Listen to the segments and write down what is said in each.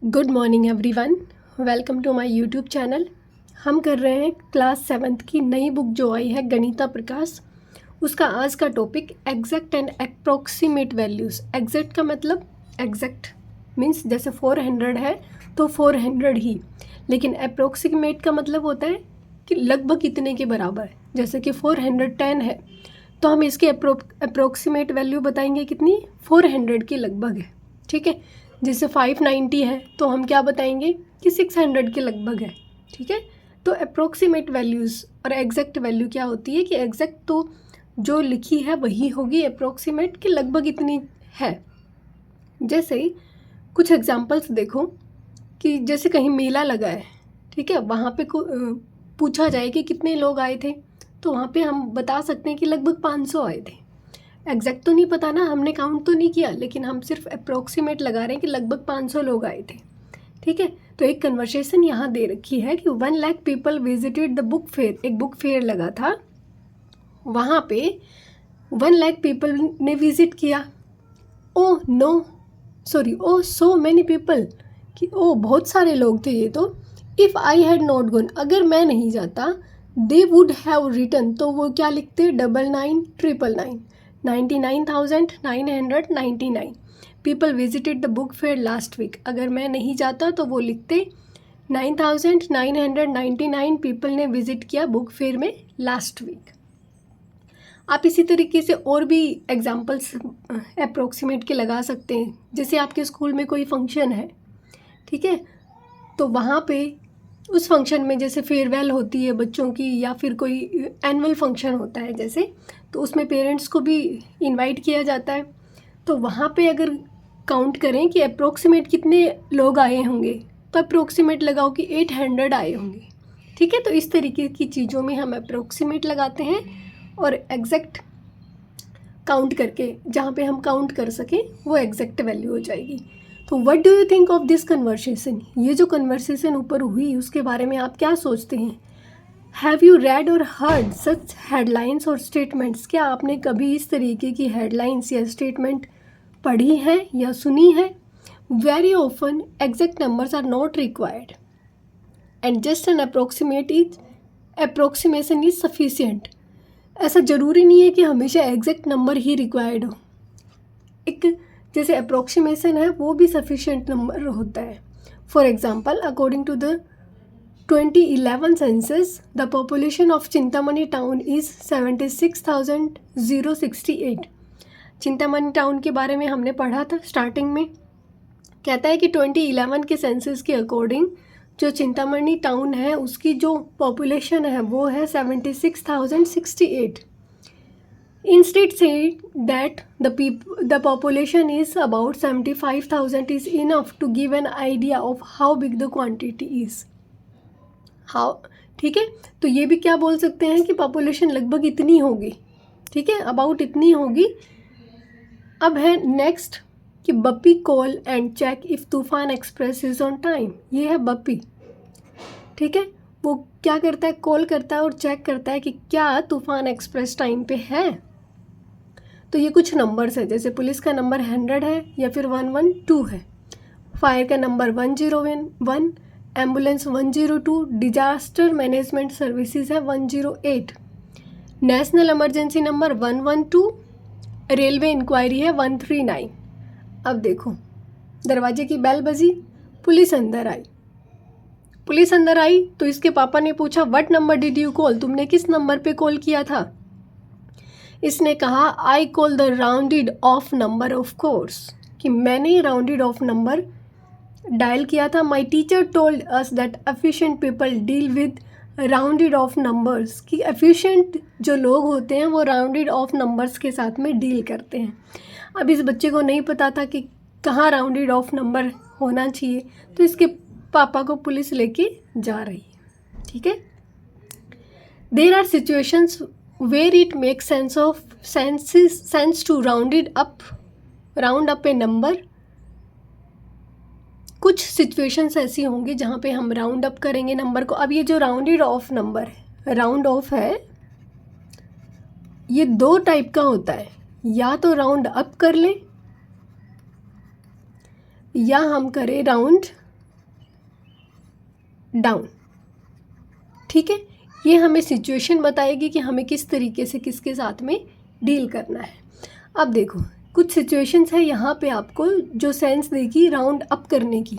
Good morning everyone, welcome to my YouTube channel. हम कर रहे हैं क्लास 7th की नई बुक जो आई है गणिता प्रकाश, उसका आज का topic exact and approximate values. Exact का मतलब एग्जैक्ट मीन्स जैसे 400 है तो 400 ही, लेकिन अप्रॉक्सीमेट का मतलब होता है कि लगभग इतने के बराबर। जैसे कि 410 है तो हम इसकी अप्रॉक्सीमेट वैल्यू बताएंगे कितनी, 400 के लगभग है। ठीक है, जैसे 590 है तो हम क्या बताएंगे कि 600 के लगभग है। ठीक है, तो अप्रोक्सीमेट वैल्यूज़ और एग्जैक्ट वैल्यू क्या होती है कि एग्जैक्ट तो जो लिखी है वही होगी, अप्रोक्सीमेट कि लगभग इतनी है। जैसे कुछ एग्जांपल्स देखो कि जैसे कहीं मेला लगा है, ठीक है, वहाँ पे पूछा जाए कि कितने लोग आए थे, तो वहाँ पे हम बता सकते हैं कि लगभग 500 आए थे। एग्जैक्ट तो नहीं पता ना, हमने काउंट तो नहीं किया, लेकिन हम सिर्फ अप्रोक्सीमेट लगा रहे हैं कि लगभग 500 लोग आए थे। ठीक है, तो एक कन्वर्सेशन यहाँ दे रखी है कि 1 lakh people visited the book fair. एक बुक फेयर लगा था, वहाँ पे 1 लाख पीपल ने विजिट किया। ओ नो सॉरी, ओ सो मैनी पीपल, कि ओ बहुत सारे लोग थे ये तो। If I had not gone, अगर मैं नहीं जाता, दे वुड हैव रिटन, तो वो क्या लिखते, 999999 99,999 people visited the book fair last week. अगर मैं नहीं जाता तो वो लिखते 9,999 पीपल ने विजिट किया बुक फेयर में लास्ट वीक। आप इसी तरीके से और भी एग्जाम्पल्स अप्रोक्सीमेट के लगा सकते हैं। जैसे आपके स्कूल में कोई फंक्शन है, ठीक है, तो वहाँ पे उस फंक्शन में जैसे फेयरवेल होती है बच्चों की, या फिर कोई एनुअल फंक्शन होता है जैसे, तो उसमें पेरेंट्स को भी इनवाइट किया जाता है। तो वहाँ पे अगर काउंट करें कि अप्रोक्सीमेट कितने लोग आए होंगे, तो अप्रोक्सीमेट लगाओ कि 800 आए होंगे। ठीक है, तो इस तरीके की चीज़ों में हम अप्रोक्सीमेट लगाते हैं और एग्जैक्ट काउंट करके, जहाँ पे हम काउंट कर सकें वो एग्जैक्ट वैल्यू हो जाएगी। तो what do you think of this conversation? ये जो कन्वर्सेशन ऊपर हुई उसके बारे में आप क्या सोचते हैं? हैव यू रेड और हर्ड सच हेडलाइंस और स्टेटमेंट्स? क्या आपने कभी इस तरीके की हेडलाइंस या स्टेटमेंट पढ़ी है या सुनी है? Very often exact numbers are not required and just an approximation is sufficient. ऐसा ज़रूरी नहीं है कि हमेशा एग्जैक्ट नंबर ही रिक्वायर्ड हो। एक जैसे अप्रोक्सीमेशन है वो भी सफिशिएंट नंबर होता है। For example, according to the 2011 census, the population of Chintamani town is 76,068। Chintamani town के बारे में हमने पढ़ा था स्टार्टिंग में। कहता है कि 2011 के सेंसस के अकॉर्डिंग जो चिंतामणि टाउन है उसकी जो पॉपुलेशन है वो है 76,068। Instead said that the population is about 75,000 is enough to give an idea of how big the quantity is. How, ठीक है, तो ये भी क्या बोल सकते हैं कि पॉपुलेशन लगभग इतनी होगी। ठीक है, अबाउट इतनी होगी। अब है नेक्स्ट कि Bappi call and check if Toofan express is on time. ये है बप्पी, ठीक है, वो क्या करता है, कॉल करता है और चेक करता है कि क्या तूफान एक्सप्रेस टाइम पे है। तो ये कुछ नंबर्स है, जैसे पुलिस का नंबर 100 है या फिर 112 है, फायर का number 101, ambulance 102, disaster management services है 108, national emergency number 112, railway enquiry है 139। अब देखो, दरवाजे की बेल बजी, पुलिस अंदर आई। पुलिस अंदर आई तो इसके पापा ने पूछा what number did you call, तुमने किस नंबर पे कॉल किया था? इसने कहा I call the rounded off number of course, कि मैंने राउंडेड ऑफ नंबर डायल किया था। My teacher told us that efficient people deal with rounded off numbers, कि एफिशिएंट जो लोग होते हैं वो राउंडेड ऑफ नंबर्स के साथ में डील करते हैं। अब इस बच्चे को नहीं पता था कि कहाँ राउंडेड ऑफ नंबर होना चाहिए, तो इसके पापा को पुलिस लेके जा रही है। ठीक है, there are situations where it makes sense to round up a number. कुछ सिचुएशंस ऐसी होंगी जहाँ पे हम राउंड अप करेंगे नंबर को। अब ये जो राउंडेड ऑफ नंबर है, राउंड ऑफ है, ये दो टाइप का होता है, या तो राउंड अप कर लें या हम करें राउंड डाउन। ठीक है, ये हमें सिचुएशन बताएगी कि हमें किस तरीके से किसके साथ में डील करना है। अब देखो कुछ सिचुएशंस है यहाँ पे आपको जो सेंस देगी राउंड अप करने की।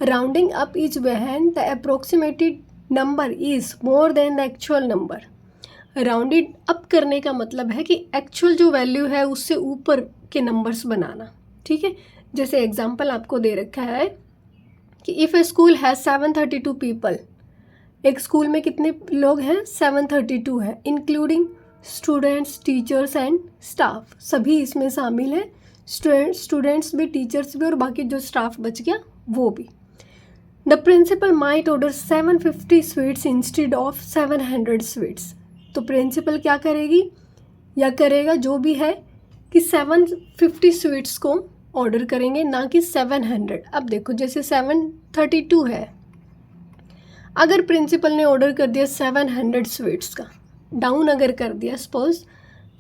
Rounding up is when the approximated number is more than the actual number. Rounded up करने का मतलब है कि एक्चुअल जो वैल्यू है उससे ऊपर के नंबर्स बनाना। ठीक है, जैसे एग्जांपल आपको दे रखा है कि if A school has 732 people, एक स्कूल में कितने लोग हैं, 732 है, including students, teachers and staff, सभी इसमें शामिल हैं, स्टूडेंट्स भी, टीचर्स भी और बाकी जो स्टाफ बच गया वो भी। The principal might order 750 sweets instead of 700 sweets. तो प्रिंसिपल क्या करेगी या करेगा जो भी है कि 750 स्वीट्स को ऑर्डर करेंगे, ना कि 700। अब देखो जैसे 732 है, अगर प्रिंसिपल ने ऑर्डर कर दिया 700 स्वीट्स का, डाउन अगर कर दिया सपोज,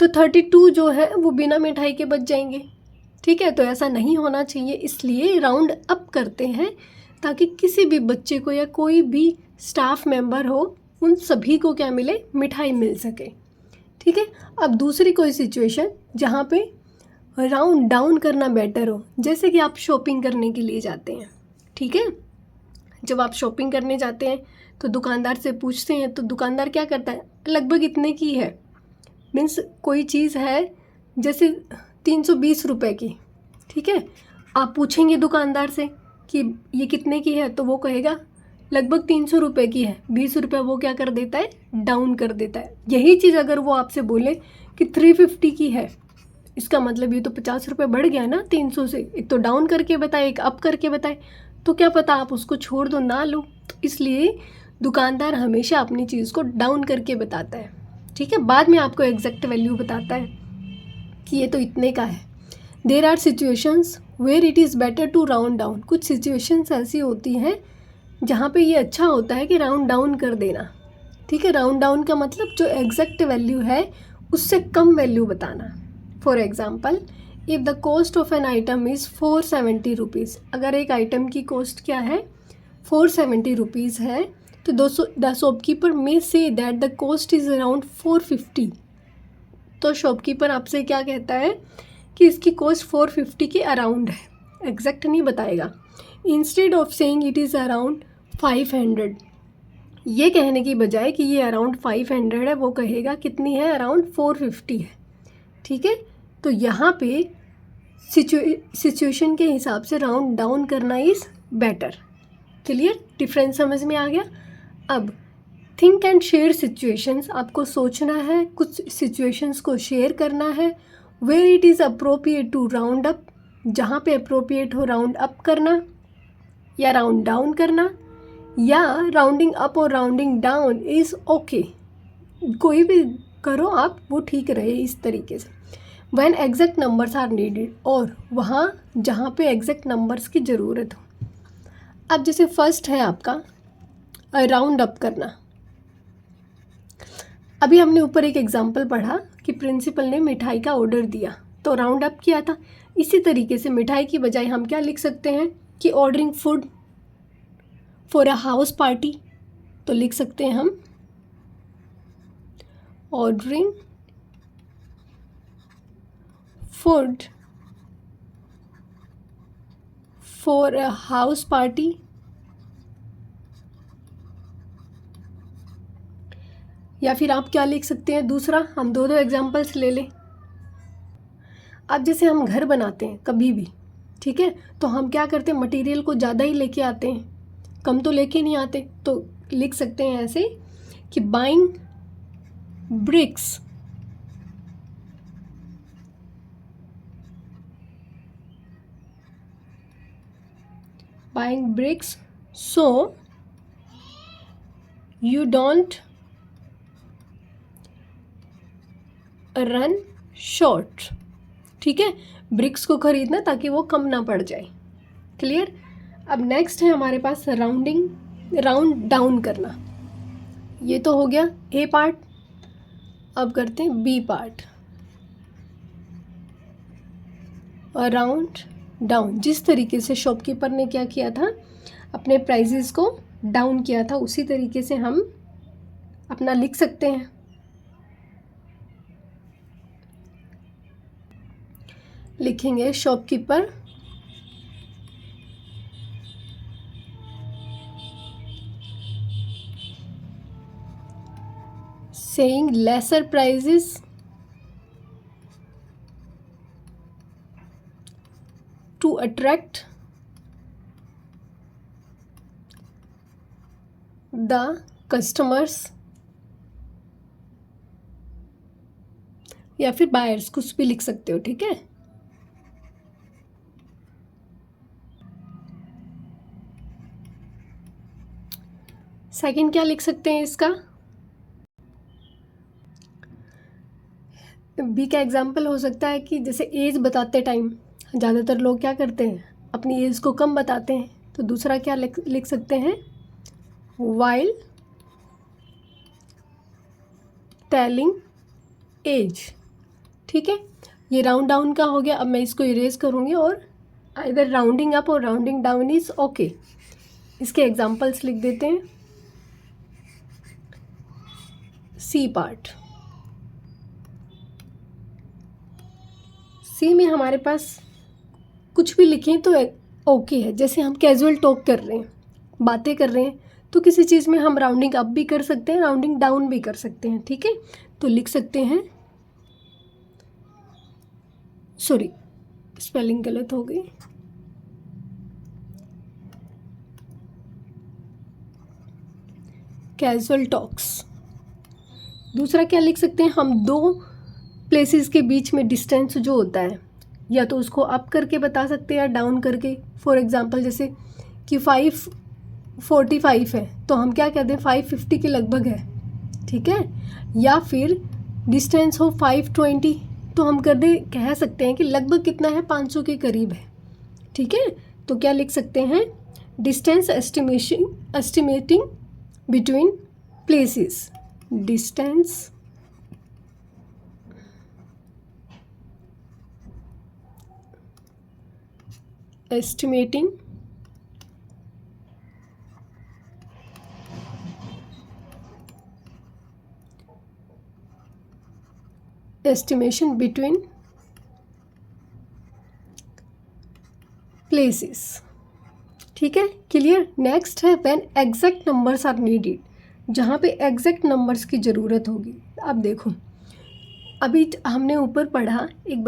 तो 32 जो है वो बिना मिठाई के बच जाएंगे। ठीक है, तो ऐसा नहीं होना चाहिए, इसलिए राउंड अप करते हैं ताकि किसी भी बच्चे को या कोई भी स्टाफ मेंबर हो उन सभी को क्या मिले, मिठाई मिल सके। ठीक है, अब दूसरी कोई सिचुएशन जहाँ पे राउंड डाउन करना बेटर हो, जैसे कि आप शॉपिंग करने के लिए जाते हैं। ठीक है, जब आप शॉपिंग करने जाते हैं तो दुकानदार से पूछते हैं, तो दुकानदार क्या करता है, लगभग इतने की है, मीन्स कोई चीज़ है जैसे 320 रुपये की। ठीक है, आप पूछेंगे दुकानदार से कि ये कितने की है, तो वो कहेगा लगभग 300 रुपये की है, 20 रुपये वो क्या कर देता है, डाउन कर देता है। यही चीज़ अगर वो आपसे बोले कि 350 की है, इसका मतलब ये तो 50 रुपये बढ़ गया ना 300 से, एक तो डाउन करके बताए, एक अप करके बताए, तो क्या पता आप उसको छोड़ दो, ना लो। तो इसलिए दुकानदार हमेशा अपनी चीज़ को डाउन करके बताता है। ठीक है, बाद में आपको एग्जैक्ट वैल्यू बताता है कि ये तो इतने का है। There are situations where it is better to round down. कुछ सिचुएशंस ऐसी होती हैं जहाँ पे ये अच्छा होता है कि राउंड डाउन कर देना। ठीक है, राउंड डाउन का मतलब जो एग्जैक्ट वैल्यू है उससे कम वैल्यू बताना। For example, if the cost of an item is 470 rupees, अगर एक आइटम की कॉस्ट क्या है, 470 रुपीज़ है, तो the shopkeeper may say that the cost is around 450। तो शॉपकीपर आपसे क्या कहता है कि इसकी कॉस्ट 450 के अराउंड है, एग्जैक्ट नहीं बताएगा। Instead of saying it is around 500, ये कहने की बजाय कि ये अराउंड 500 है, वो कहेगा कितनी है, अराउंड 450 है। ठीक है, तो यहाँ पे सिचुएशन के हिसाब से राउंड डाउन करना इज़ बेटर। क्लियर, डिफरेंस समझ में आ गया। अब थिंक एंड शेयर सिचुएशंस, आपको सोचना है, कुछ सिचुएशंस को शेयर करना है। Where it is appropriate to round up, जहाँ पे अप्रोप्रिएट हो राउंड अप करना या राउंड डाउन करना, या राउंडिंग अप और राउंडिंग डाउन इज़ ओके, कोई भी करो आप, वो ठीक रहे इस तरीके से। When exact numbers are needed, और वहाँ जहाँ पे एग्जैक्ट नंबर्स की ज़रूरत हो। अब जैसे फर्स्ट है आपका राउंड अप करना। अभी हमने ऊपर एक एग्जांपल पढ़ा कि प्रिंसिपल ने मिठाई का ऑर्डर दिया तो राउंड अप किया था। इसी तरीके से मिठाई की बजाय हम क्या लिख सकते हैं कि ordering food for a house party, तो लिख सकते हैं हम ordering food for a house party, या फिर आप क्या लिख सकते हैं, दूसरा हम दो एग्जांपल्स ले लें। अब जैसे हम घर बनाते हैं कभी भी, ठीक है, तो हम क्या करते हैं, मटेरियल को ज़्यादा ही लेके आते हैं, कम तो लेके नहीं आते। तो लिख सकते हैं ऐसे कि buying bricks so you don't run short। ठीक है, ब्रिक्स को खरीदना ताकि वो कम ना पड़ जाए। क्लियर। अब नेक्स्ट है हमारे पास राउंड डाउन करना। ये तो हो गया ए पार्ट। अब करते हैं बी पार्ट, राउंड डाउन। जिस तरीके से शॉपकीपर ने क्या किया था, अपने प्राइजेस को डाउन किया था उसी तरीके से हम अपना लिख सकते हैं। लिखेंगे shopkeeper saying lesser prices to attract the customers या फिर बायर्स, कुछ भी लिख सकते हो, ठीक है। सेकंड क्या लिख सकते हैं इसका, बी का एग्जाम्पल हो सकता है कि जैसे एज बताते टाइम ज़्यादातर लोग क्या करते हैं, अपनी एज को कम बताते हैं, तो दूसरा क्या लिख सकते हैं, वाइल टेलिंग एज, ठीक है। ये राउंड डाउन का हो गया। अब मैं इसको इरेज करूँगी और इधर राउंडिंग अप और राउंडिंग डाउन इज़ ओके। इसके एग्जाम्पल्स लिख देते हैं। सी पार्ट, सी में हमारे पास कुछ भी लिखें तो ओके है। जैसे हम कैजुअल टॉक कर रहे हैं, बातें कर रहे हैं, तो किसी चीज़ में हम राउंडिंग अप भी कर सकते हैं, राउंडिंग डाउन भी कर सकते हैं, ठीक है। तो लिख सकते हैं, सॉरी स्पेलिंग गलत हो गई, कैजुअल टॉक्स। दूसरा क्या लिख सकते हैं, हम दो प्लेसेस के बीच में डिस्टेंस जो होता है, या तो उसको अप करके बता सकते हैं या डाउन करके। फॉर एग्जांपल जैसे कि 5:45 है तो हम क्या कहते हैं 5:50 के लगभग है, ठीक है। या फिर डिस्टेंस हो 5:20 तो हम कह सकते हैं कि लगभग कितना है, 500 के करीब है, ठीक है। तो क्या लिख सकते हैं, distance estimating between places, distance estimating estimation between places, ठीक है, क्लियर। नेक्स्ट है when exact numbers are needed, जहाँ पे एग्जैक्ट नंबर्स की ज़रूरत होगी। अब देखो, अभी हमने ऊपर पढ़ा एक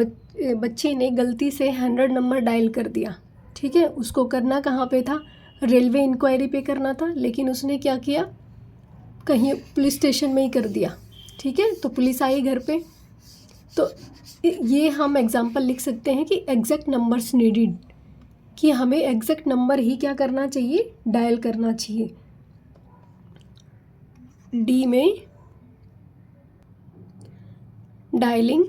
बच्चे ने गलती से 100 नंबर डायल कर दिया, ठीक है। उसको करना कहाँ पे था, रेलवे इंक्वायरी पे करना था, लेकिन उसने क्या किया, कहीं पुलिस स्टेशन में ही कर दिया, ठीक है। तो पुलिस आई घर पे, तो ये हम एग्जांपल लिख सकते हैं कि एग्जैक्ट नंबर्स नीडेड, कि हमें एग्जैक्ट नंबर ही क्या करना चाहिए, डायल करना चाहिए। डी में डायलिंग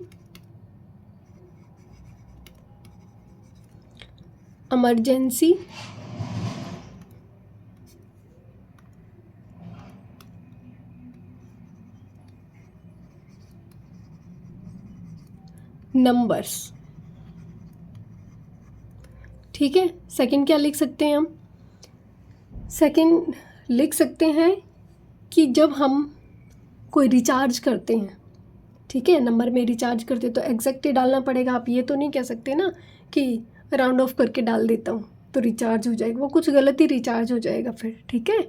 इमरजेंसी नंबर्स, ठीक है। सेकंड क्या लिख सकते हैं हम, सेकंड लिख सकते हैं कि जब हम कोई रिचार्ज करते हैं, ठीक है, नंबर में रिचार्ज करते तो एग्जैक्ट ही डालना पड़ेगा। आप ये तो नहीं कह सकते ना कि राउंड ऑफ करके डाल देता हूँ तो रिचार्ज हो जाएगा, वो कुछ गलत ही रिचार्ज हो जाएगा फिर, ठीक है।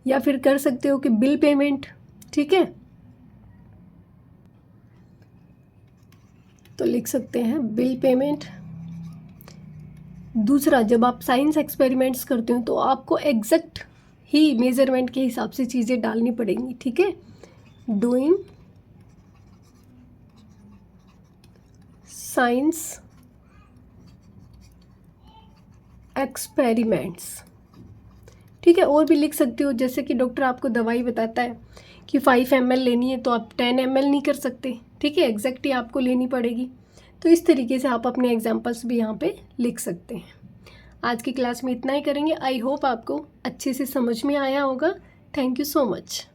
या फिर कर सकते हो कि बिल पेमेंट, ठीक है, तो लिख सकते हैं बिल पेमेंट। दूसरा, जब आप साइंस एक्सपेरिमेंट्स करते हो तो आपको एग्जैक्ट ही मेजरमेंट के हिसाब से चीज़ें डालनी पड़ेंगी, ठीक है। डूइंग साइंस एक्सपेरिमेंट्स, ठीक है। और भी लिख सकते हो, जैसे कि डॉक्टर आपको दवाई बताता है कि 5 ml लेनी है तो आप 10 ml नहीं कर सकते, ठीक है, एग्जैक्ट ही आपको लेनी पड़ेगी। तो इस तरीके से आप अपने एग्जांपल्स भी यहाँ पे लिख सकते हैं। आज की क्लास में इतना ही करेंगे। आई होप आपको अच्छे से समझ में आया होगा। Thank you so much.